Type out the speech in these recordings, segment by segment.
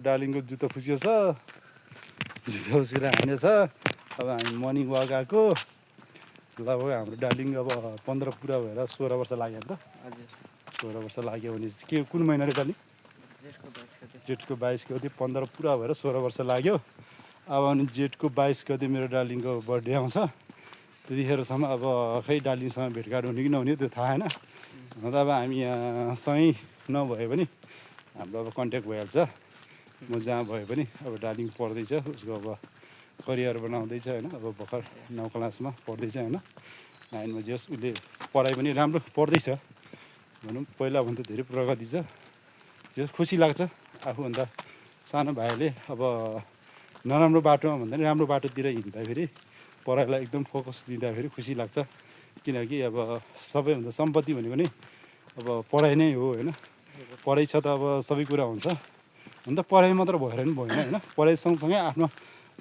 डार्लिङको जुत्ता फुसियो छ, जुत्ता फुसेर हानेछ। अब हामी मर्निङ वाक आएको। लगभग हाम्रो डार्लिङ अब 15 पुरा भएर 16 वर्ष लाग्यो नि त। हजुर 16 वर्ष लाग्यो भने के कुन महिना रे डार्लिङ? जेठको 22 गते 15 पुरा भएर 16 वर्ष लाग्यो। अब अनि जेठको 22 गते मेरो डार्लिङको बर्थडे आउँछ। त्यतिखेरसम्म अब खै डार्लिङसँग भेटघाट हुने कि नहुने त्यो थाहा छैन। हुन त अब हामी यहाँ सँगै नभए पनि हाम्रो अब कन्ट्याक्ट भइहाल्छ। म जहाँ भए पनि अब डार्लिङ पढ्दैछ, उसको अब करियर बनाउँदैछ होइन। अब भर्खर 9 क्लासमा पढ्दैछ होइन। 9मा जे होस् उसले पढाइ पनि राम्रो पढ्दैछ भनौँ, पहिलाभन्दा धेरै प्रगति छ। त्यो खुसी लाग्छ आफूभन्दा सानो भाइले अब नराम्रो बाटोमा भन्दा पनि राम्रो बाटोतिर हिँड्दाखेरि पढाइलाई एकदम फोकस दिँदाखेरि खुसी लाग्छ। किनकि अब सबैभन्दा सम्पत्ति भनेको नै अब पढाइ नै हो होइन। पढाइ छ त अब सबै कुरा हुन्छ। हुन त पढाइ मात्र भएर पनि भएन होइन। पढाइ सँगसँगै आफ्नो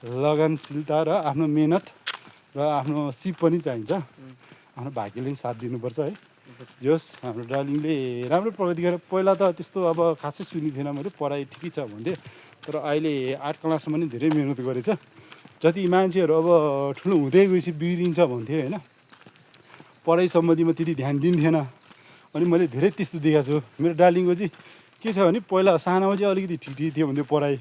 लगनशीलता र आफ्नो मेहनत र आफ्नो सिप पनि चाहिन्छ। आफ्नो भाग्यले पनि साथ दिनुपर्छ है। जे होस् हाम्रो डार्लिङले राम्रो प्रगति गरेर पहिला त त्यस्तो अब खासै सुनेको थिएन मैले, पढाइ ठिकै छ भन्थेँ। तर अहिले 8 क्लासमा पनि धेरै मिहिनेत गरेछ। जति मान्छेहरू अब ठुलो हुँदै गएपछि बिग्रिन्छ भन्थ्यो होइन, पढाइ सम्बन्धीमा त्यति ध्यान दिन्थेन। अनि मैले धेरै त्यस्तो देखाएको छु। मेरो डार्लिङको चाहिँ के छ भने पहिला सानोमा चाहिँ अलिकति ठिक थियो भन्थ्यो पढाइ।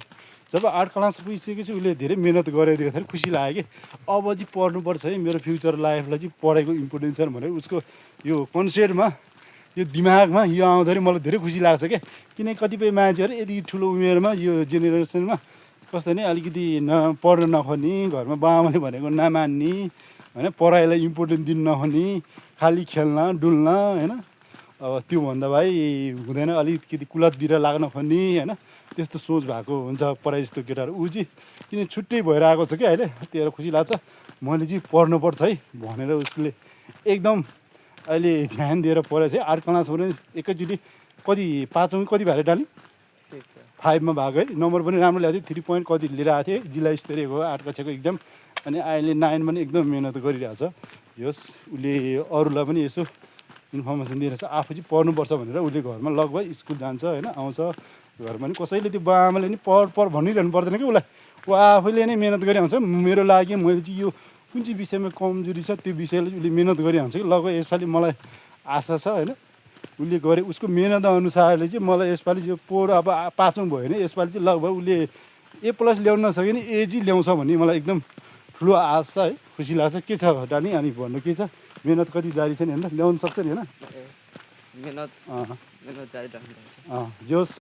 जब 8 क्लास पुगिसकेपछि उसले धेरै मिहिनेत गरेको देख्दाखेरि खुसी लाग्यो कि अब चाहिँ पढ्नुपर्छ है, मेरो फ्युचर लाइफलाई चाहिँ पढाइको इम्पोर्टेन्स छ भनेर उसको यो कन्सेप्टमा, यो दिमागमा यो आउँदाखेरि मलाई धेरै खुसी लाग्छ क्या। किनकि कतिपय मान्छेहरू यति ठुलो उमेरमा यो जेनेरेसनमा कस्तो नि अलिकति पढ्न नखोज्ने, घरमा बाबाले भनेको नमान्ने होइन, पढाइलाई इम्पोर्टेन्ट दिन नखोज्ने, खालि खेल्न डुल्न होइन। अब त्योभन्दा भाइ हुँदैन, अलिकति कुलततिर लाग्न खोज्ने होइन, त्यस्तो सोच भएको हुन्छ पढाइ जस्तो केटाहरू। ऊ चाहिँ किन छुट्टै भएर आएको छ क्या अहिले। त्यही भएर खुसी लाग्छ। मैले चाहिँ पढ्नुपर्छ है भनेर उसले एकदम अहिले ध्यान दिएर पढेछ है। 8 क्लास पनि एकैचोटि कति 5औँ कति भयो डार्लिङ? 5मा भएको है। नम्बर पनि राम्रो ल्याएको थियो, 3 पोइन्ट कति लिएर आएको थियो। जिल्ला स्तरीयको 8 कक्षाको इक्जाम। अनि अहिले 9मा पनि एकदम मिहिनेत गरिरहेको छ। होस् उसले अरूलाई पनि यसो इन्फर्मेसन दिइरहेछ आफू चाहिँ पढ्नुपर्छ भनेर। उसले घरमा लगभग स्कुल जान्छ होइन, आउँछ। घरमा पनि कसैले त्यो बाबाआमाले नि पढ भनिरहनु पर्दैन कि उसलाई। ऊ आफैले नै मिहिनेत गरी आउँछ। मेरो लागि मैले चाहिँ यो कुन चाहिँ विषयमा कमजोरी छ त्यो विषयलाई उसले मिहिनेत गरी आउँछ कि। लगभग यसपालि मलाई आशा छ होइन, उसले गरे उसको मेहनत अनुसारले चाहिँ मलाई यसपालि चाहिँ पोहोर अब 5औँ भयो भने यसपालि चाहिँ लगभग उसले A+ ल्याउन नसके नि A चाहिँ ल्याउँछ भन्ने मलाई एकदम ठुलो आश छ है। खुसी लाग्छ। के छ डार्लिङ अनि भन्नु के छ? मेहनत कति जारी छ नि होइन, ल्याउनु सक्छ नि होइन। मिहिनेत जारी राख्नुपर्छ। जे होस्